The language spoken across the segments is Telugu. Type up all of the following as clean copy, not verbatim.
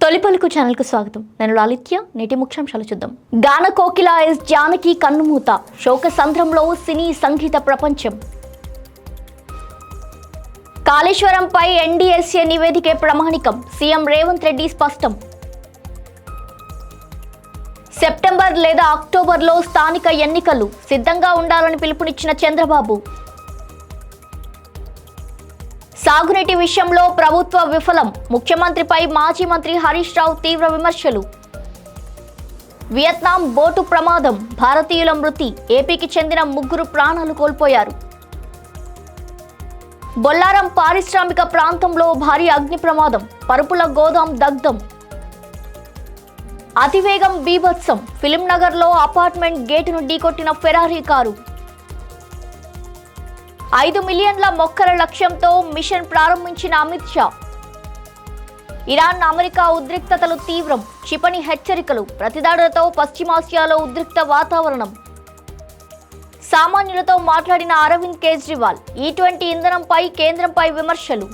తొలిపలుకు ఛానల్ కు స్వాగతం. నేను లాలిత్య. నేటి ముఖ్యాంశాలు చూద్దాం. గాన కోకిల ఎస్ జానకి కన్నుమూత, శోక సంద్రంలో సినీ సంగీత ప్రపంచం. కాళేశ్వరంపై ఎన్డీఎస్ఏ నివేదికే ప్రామాణికం, సీఎం రేవంత్ రెడ్డి స్పష్టం. సెప్టెంబర్ లేదా అక్టోబర్లో స్థానిక ఎన్నికలు, సిద్ధంగా ఉండాలని పిలుపునిచ్చిన చంద్రబాబు. సాగునీటి విషయంలో ప్రభుత్వ విఫలం, ముఖ్యమంత్రిపై మాజీ మంత్రి హరీష్ రావు తీవ్ర విమర్శలు. వియత్నాం బోటు ప్రమాదం, భారతీయుల మృతి, ఏపీకి చెందిన 3 ప్రాణాలు కోల్పోయారు. బొల్లారం పారిశ్రామిక ప్రాంతంలో భారీ అగ్ని ప్రమాదం, పరుపుల గోదాం దగ్ధం. అతివేగం బీభత్సం, ఫిలిం నగర్లో అపార్ట్మెంట్ గేటును ఢీకొట్టిన ఫెరారీ కారు. 5 మిలియన్ల మొక్కల లక్ష్యంతో మిషన్ ప్రారంభించిన అమిత్ షా. ఇరాన్ అమెరికా ఉద్రిక్తతలు తీవ్రం, క్షిపణి హెచ్చరికలు, ప్రతిదాడులతో పశ్చిమాసియాలో ఉద్రిక్త వాతావరణం. సామాన్యులతో మాట్లాడిన అరవింద్ కేజ్రీవాల్, E20 ఇంధనంపై కేంద్రంపై విమర్శలు.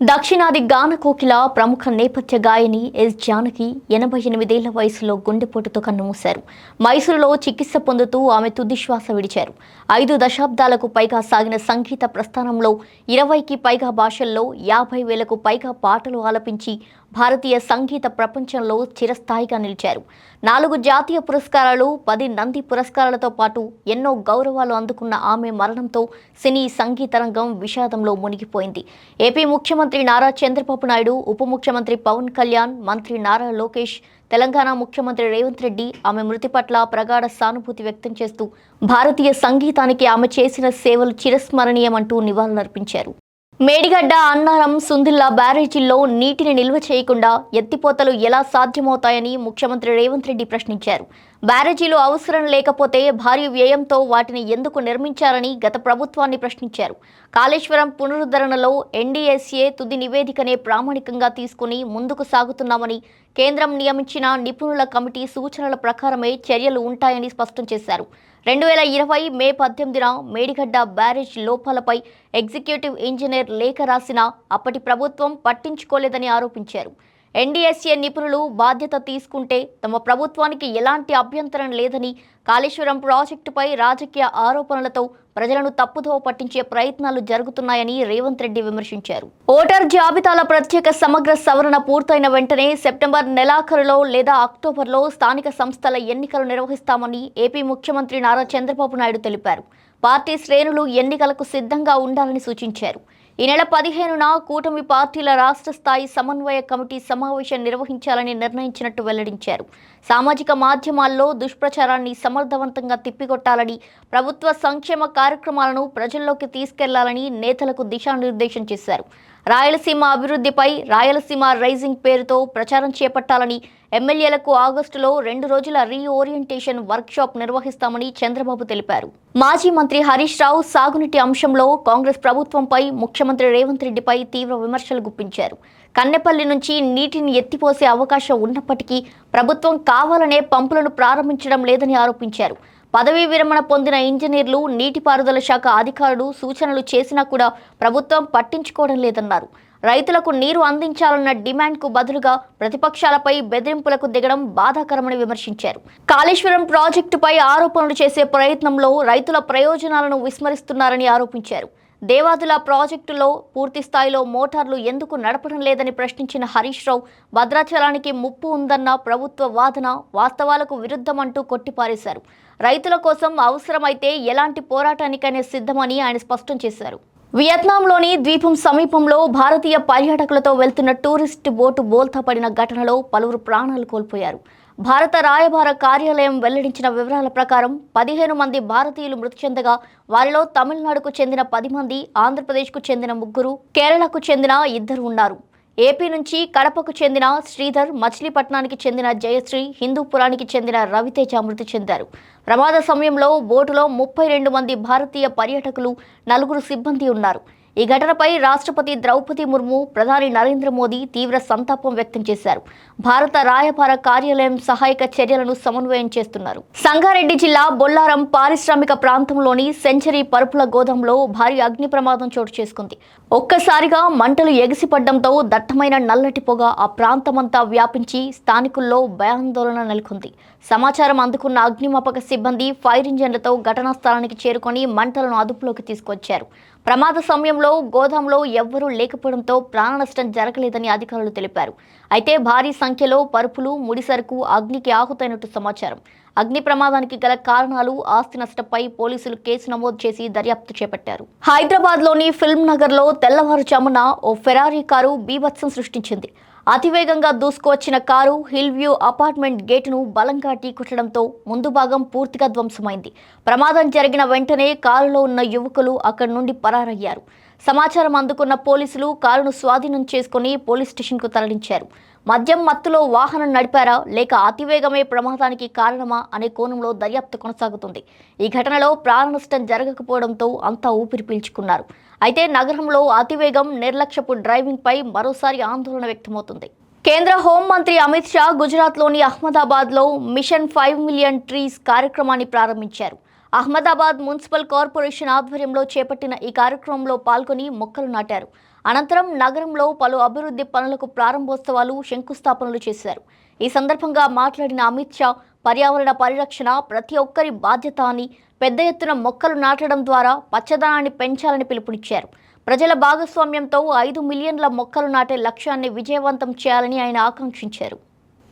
దక్షిణాది గాన కోకిల ప్రముఖ నేపథ్య గాయని ఎస్ జానకి 88 ఏళ్ల వయసులో గుండెపోటుతో కన్నుమూశారు. మైసూరులో చికిత్స పొందుతూ ఆమె తుది శ్వాస విడిచారు. 5 దశాబ్దాలకు పైగా సాగిన సంగీత ప్రస్థానంలో 20కి పైగా భాషల్లో 50,000కు పైగా పాటలు ఆలపించి భారతీయ సంగీత ప్రపంచంలో చిరస్థాయిగా నిలిచారు. 4 జాతీయ పురస్కారాలు, 10 నంది పురస్కారాలతో పాటు ఎన్నో గౌరవాలు అందుకున్న ఆమె మరణంతో సినీ సంగీత రంగం విషాదంలో మునిగిపోయింది. ఏపీ ముఖ్యమంత్రి నారా చంద్రబాబు నాయుడు, ఉప ముఖ్యమంత్రి పవన్ కళ్యాణ్, మంత్రి నారా లోకేష్, తెలంగాణ ముఖ్యమంత్రి రేవంత్ రెడ్డి ఆమె మృతి పట్ల ప్రగాఢ సానుభూతి వ్యక్తం చేస్తూ భారతీయ సంగీతానికి ఆమె చేసిన సేవలు చిరస్మరణీయమంటూ నివాళులర్పించారు. మేడిగడ్డ, అన్నారం, సుందిల్లా బ్యారేజీల్లో నీటిని నిల్వ చేయకుండా ఎత్తిపోతలు ఎలా సాధ్యమవుతాయని ముఖ్యమంత్రి రేవంత్ రెడ్డి ప్రశ్నించారు. బ్యారేజీలు అవసరం లేకపోతే భారీ వ్యయంతో వాటిని ఎందుకు నిర్మించారని గత ప్రభుత్వాన్ని ప్రశ్నించారు. కాళేశ్వరం పునరుద్ధరణలో ఎన్డీఎస్ఏ తుది నివేదికనే ప్రామాణికంగా తీసుకుని ముందుకు సాగుతున్నామని, కేంద్రం నియమించిన నిపుణుల కమిటీ సూచనల ప్రకారమే చర్యలు ఉంటాయని స్పష్టం చేశారు. 2020 మే 18న మేడిగడ్డ బ్యారేజ్ లోపాలపై ఎగ్జిక్యూటివ్ ఇంజనీర్ లేఖ రాసినా అప్పటి ప్రభుత్వం పట్టించుకోలేదని ఆరోపించారు. ఎన్డీఎస్ఏ నిపుణులు బాధ్యత తీసుకుంటే తమ ప్రభుత్వానికి ఎలాంటి అభ్యంతరం లేదని, కాళేశ్వరం ప్రాజెక్టుపై రాజకీయ ఆరోపణలతో ప్రజలను తప్పుదోవ పట్టించే ప్రయత్నాలు జరుగుతున్నాయని రేవంత్ రెడ్డి విమర్శించారు. ఓటర్ జాబితాల ప్రత్యేక సమగ్ర సవరణ పూర్తయిన వెంటనే సెప్టెంబర్ నెలాఖరులో లేదా అక్టోబర్లో స్థానిక సంస్థల ఎన్నికలు నిర్వహిస్తామని ఏపీ ముఖ్యమంత్రి నారా చంద్రబాబు నాయుడు తెలిపారు. పార్టీ శ్రేణులు ఎన్నికలకు సిద్ధంగా ఉండాలని సూచించారు. ఈ నెల 15న కూటమి పార్టీల రాష్ట్ర స్థాయి సమన్వయ కమిటీ సమావేశం నిర్వహించాలని నిర్ణయించినట్టు వెల్లడించారు. సామాజిక మాధ్యమాల్లో దుష్ప్రచారాన్ని సమర్థవంతంగా తిప్పికొట్టాలని, ప్రభుత్వ సంక్షేమ కార్యక్రమాలను ప్రజల్లోకి తీసుకెళ్లాలని నేతలకు దిశానిర్దేశం చేశారు. రాయలసీమ అభివృద్ధిపై రాయలసీమ రైజింగ్ పేరుతో ప్రచారం చేపట్టాలని, ఎమ్మెల్యేలకు ఆగస్టులో 2 రోజుల రీఓరియంటేషన్ వర్క్షాప్ నిర్వహిస్తామని చంద్రబాబు తెలిపారు. మాజీ మంత్రి హరీష్ రావు సాగునీటి అంశంలో కాంగ్రెస్ ప్రభుత్వంపై ముఖ్యమంత్రి రేవంత్ రెడ్డిపై తీవ్ర విమర్శలు గుప్పించారు. కన్నెపల్లి నుంచి నీటిని ఎత్తిపోసే అవకాశం ఉన్నప్పటికీ ప్రభుత్వం కావాలనే పంపులను ప్రారంభించడం లేదని ఆరోపించారు. పదవీ విరమణ పొందిన ఇంజనీర్లు, నీటిపారుదల శాఖ అధికారులు సూచనలు చేసినా కూడా ప్రభుత్వం పట్టించుకోవడం లేదన్నారు. రైతులకు నీరు అందించాలన్న డిమాండ్కు బదులుగా ప్రతిపక్షాలపై బెదిరింపులకు దిగడం బాధాకరమని విమర్శించారు. కాళేశ్వరం ప్రాజెక్టుపై ఆరోపణలు చేసే ప్రయత్నంలో రైతుల ప్రయోజనాలను విస్మరిస్తున్నారని ఆరోపించారు. దేవాదుల ప్రాజెక్టులో పూర్తి స్థాయిలో మోటార్లు ఎందుకు నడపడం లేదని ప్రశ్నించిన హరీష్ రావు, భద్రాచలానికి ముప్పు ఉందన్న ప్రభుత్వ వాదన వాస్తవాలకు విరుద్ధమంటూ కొట్టిపారేశారు. రైతుల కోసం అవసరమైతే ఎలాంటి పోరాటానికైనా సిద్ధమని ఆయన స్పష్టం చేశారు. వియత్నాంలోని ద్వీపం సమీపంలో భారతీయ పర్యాటకులతో వెళ్తున్న టూరిస్ట్ బోటు బోల్తా పడిన ఘటనలో పలువురు ప్రాణాలు కోల్పోయారు. భారత రాయబార కార్యాలయం వెల్లడించిన వివరాల ప్రకారం 15 మంది భారతీయులు మృతి చెందగా వారిలో తమిళనాడుకు చెందిన 10 మంది, ఆంధ్రప్రదేశ్కు చెందిన 3, కేరళకు చెందిన 2 ఉన్నారు. ఏపీ నుంచి కడపకు చెందిన శ్రీధర్, మచిలీపట్నానికి చెందిన జయశ్రీ, హిందూపురానికి చెందిన రవితేజ మృతి చెందారు. ప్రమాద సమయంలో బోటులో 32 మంది భారతీయ పర్యాటకులు, 4 సిబ్బంది ఉన్నారు. ఈ ఘటనపై రాష్ట్రపతి ద్రౌపది ముర్ము, ప్రధాని నరేంద్ర మోదీ తీవ్ర సంతాపం వ్యక్తం చేశారు. భారత రాయబార కార్యాలయం సహాయక చర్యలను సమన్వయం చేస్తున్నారు. సంగారెడ్డి జిల్లా బొల్లారం పారిశ్రామిక ప్రాంతంలోని సెంచరీ పరుపుల గోదాంలో భారీ అగ్ని ప్రమాదం చోటు చేసుకుంది. ఒక్కసారిగా మంటలు ఎగిసిపడ్డంతో దట్టమైన నల్లటి పొగ ఆ ప్రాంతమంతా వ్యాపించి స్థానికుల్లో భయాందోళన నెలకొంది. సమాచారం అందుకున్న అగ్నిమాపక సిబ్బంది ఫైర్ ఇంజన్లతో ఘటనా స్థలానికి చేరుకొని మంటలను అదుపులోకి తీసుకొచ్చారు. ప్రమాద సమయంలో గోదాంలో ఎవ్వరూ లేకపోవడంతో ప్రాణ నష్టం జరగలేదని అధికారులు తెలిపారు. అయితే భారీ సంఖ్యలో పరుపులు, ముడిసరుకు అగ్నికి ఆహుతైనట్టు సమాచారం. అగ్ని ప్రమాదానికి గల కారణాలు, ఆస్తి నష్టంపై పోలీసులు కేసు నమోదు చేసి దర్యాప్తు చేపట్టారు. హైదరాబాద్లోని ఫిల్మ్ నగర్లో తెల్లవారుజామున ఓ ఫెరారీ కారు బీభత్సం సృష్టించింది. అతివేగంగా దూసుకువచ్చిన కారు హిల్ వ్యూ అపార్ట్మెంట్ గేటును బలంగా ఢీకొట్టడంతో ముందు భాగం పూర్తిగా ధ్వంసమైంది. ప్రమాదం జరిగిన వెంటనే కారులో ఉన్న యువకులు అక్కడి నుండి పరారయ్యారు. సమాచారం అందుకున్న పోలీసులు కారును స్వాధీనం చేసుకుని పోలీస్ స్టేషన్కు తరలించారు. మద్యం మత్తులో వాహనం నడిపారా లేక అతివేగమే ప్రమాదానికి కారణమా అనే కోణంలో దర్యాప్తు కొనసాగుతుంది. ఈ ఘటనలో ప్రాణ నష్టం జరగకపోవడంతో అంతా ఊపిరి పీల్చుకున్నారు. అయితే నగరంలో అతివేగం, నిర్లక్ష్యపు డ్రైవింగ్ పై మరోసారి ఆందోళన వ్యక్తమవుతుంది. కేంద్ర హోంమంత్రి అమిత్ షా గుజరాత్లోని అహ్మదాబాద్లో మిషన్ 5 మిలియన్ ట్రీస్ కార్యక్రమాన్ని ప్రారంభించారు. అహ్మదాబాద్ మున్సిపల్ కార్పొరేషన్ ఆధ్వర్యంలో చేపట్టిన ఈ కార్యక్రమంలో పాల్గొని మొక్కలు నాటారు. అనంతరం నగరంలో పలు అభివృద్ధి పనులకు ప్రారంభోత్సవాలు, శంకుస్థాపనలు చేశారు. ఈ సందర్భంగా మాట్లాడిన అమిత్ షా పర్యావరణ పరిరక్షణ ప్రతి ఒక్కరి బాధ్యత అని, పెద్ద ఎత్తున మొక్కలు నాటడం ద్వారా పచ్చదనాన్ని పెంచాలని పిలుపునిచ్చారు. ప్రజల భాగస్వామ్యంతో 5 మిలియన్ల మొక్కలు నాటే లక్ష్యాన్ని విజయవంతం చేయాలని ఆయన ఆకాంక్షించారు.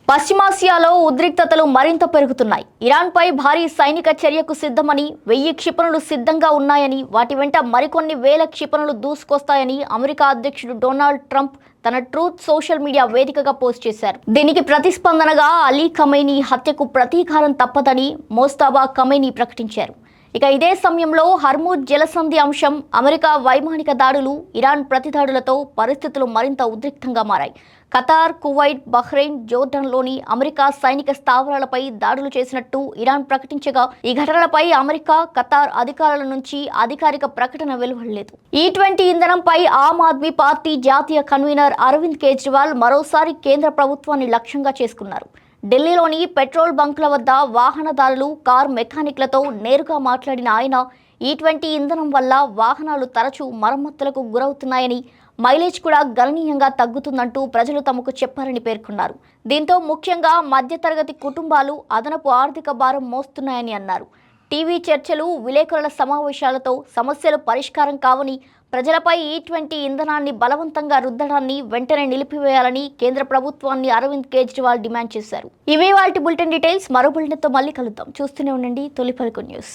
పశ్చిమాసియాలో ఉద్రిక్తతలు మరింత పెరుగుతున్నాయి. ఇరాన్పై భారీ సైనిక చర్యకు సిద్ధమని, 1000 క్షిపణులు సిద్ధంగా ఉన్నాయని, వాటి వెంట మరికొన్ని వేల క్షిపణులు దూసుకొస్తాయని అమెరికా అధ్యక్షుడు డొనాల్డ్ ట్రంప్ తన ట్రూత్ సోషల్ మీడియా వేదికగా పోస్ట్ చేశారు. దీనికి ప్రతిస్పందనగా అలీ ఖమైనీ హత్యకు ప్రతీకారం తప్పదని మోస్తాబా ఖమైనీ ప్రకటించారు. ఇక ఇదే సమయంలో హర్ముజ్ జలసంధి అంశం, అమెరికా వైమానిక దాడులు, ఇరాన్ ప్రతిదాడులతో పరిస్థితులు మరింత ఉద్రిక్తంగా మారాయి. ఖతార్, కువైట్, బహ్రెయిన్, జోర్డాన్లోని అమెరికా సైనిక స్థావరాలపై దాడులు చేసినట్టు ఇరాన్ ప్రకటించగా ఈ ఘటనలపై అమెరికా, ఖతార్ అధికారుల నుంచి అధికారిక ప్రకటన వెలువడలేదు. E20 ఇంధనంపై ఆమ్ ఆద్మీ పార్టీ జాతీయ కన్వీనర్ అరవింద్ కేజ్రీవాల్ మరోసారి కేంద్ర ప్రభుత్వాన్ని లక్ష్యంగా చేసుకున్నారు. ఢిల్లీలోని పెట్రోల్ బంకుల వద్ద వాహనదారులు, కార్ మెకానిక్లతో నేరుగా మాట్లాడిన ఆయన E20 ఇంధనం వల్ల వాహనాలు తరచూ మరమ్మతులకు గురవుతున్నాయని, మైలేజ్ కూడా గణనీయంగా తగ్గుతుందంటూ ప్రజలు తమకు చెప్పారని పేర్కొన్నారు. దీంతో ముఖ్యంగా మధ్యతరగతి కుటుంబాలు అదనపు ఆర్థిక భారం మోస్తున్నాయని అన్నారు. టీవీ చర్చలు, విలేకరుల సమావేశాలతో సమస్యలు పరిష్కారం కావని, ప్రజలపై E20 ఇంధనాన్ని బలవంతంగా రుద్దడాన్ని వెంటనే నిలిపివేయాలని కేంద్ర ప్రభుత్వాన్ని అరవింద్ కేజ్రీవాల్ డిమాండ్ చేశారు. ఇవే వాటి బులెటిన్ డీటెయిల్స్. మరో బులెటిన్తో మళ్ళీ కలుద్దాం. చూస్తూనే ఉండండి తొలి పలుకు న్యూస్.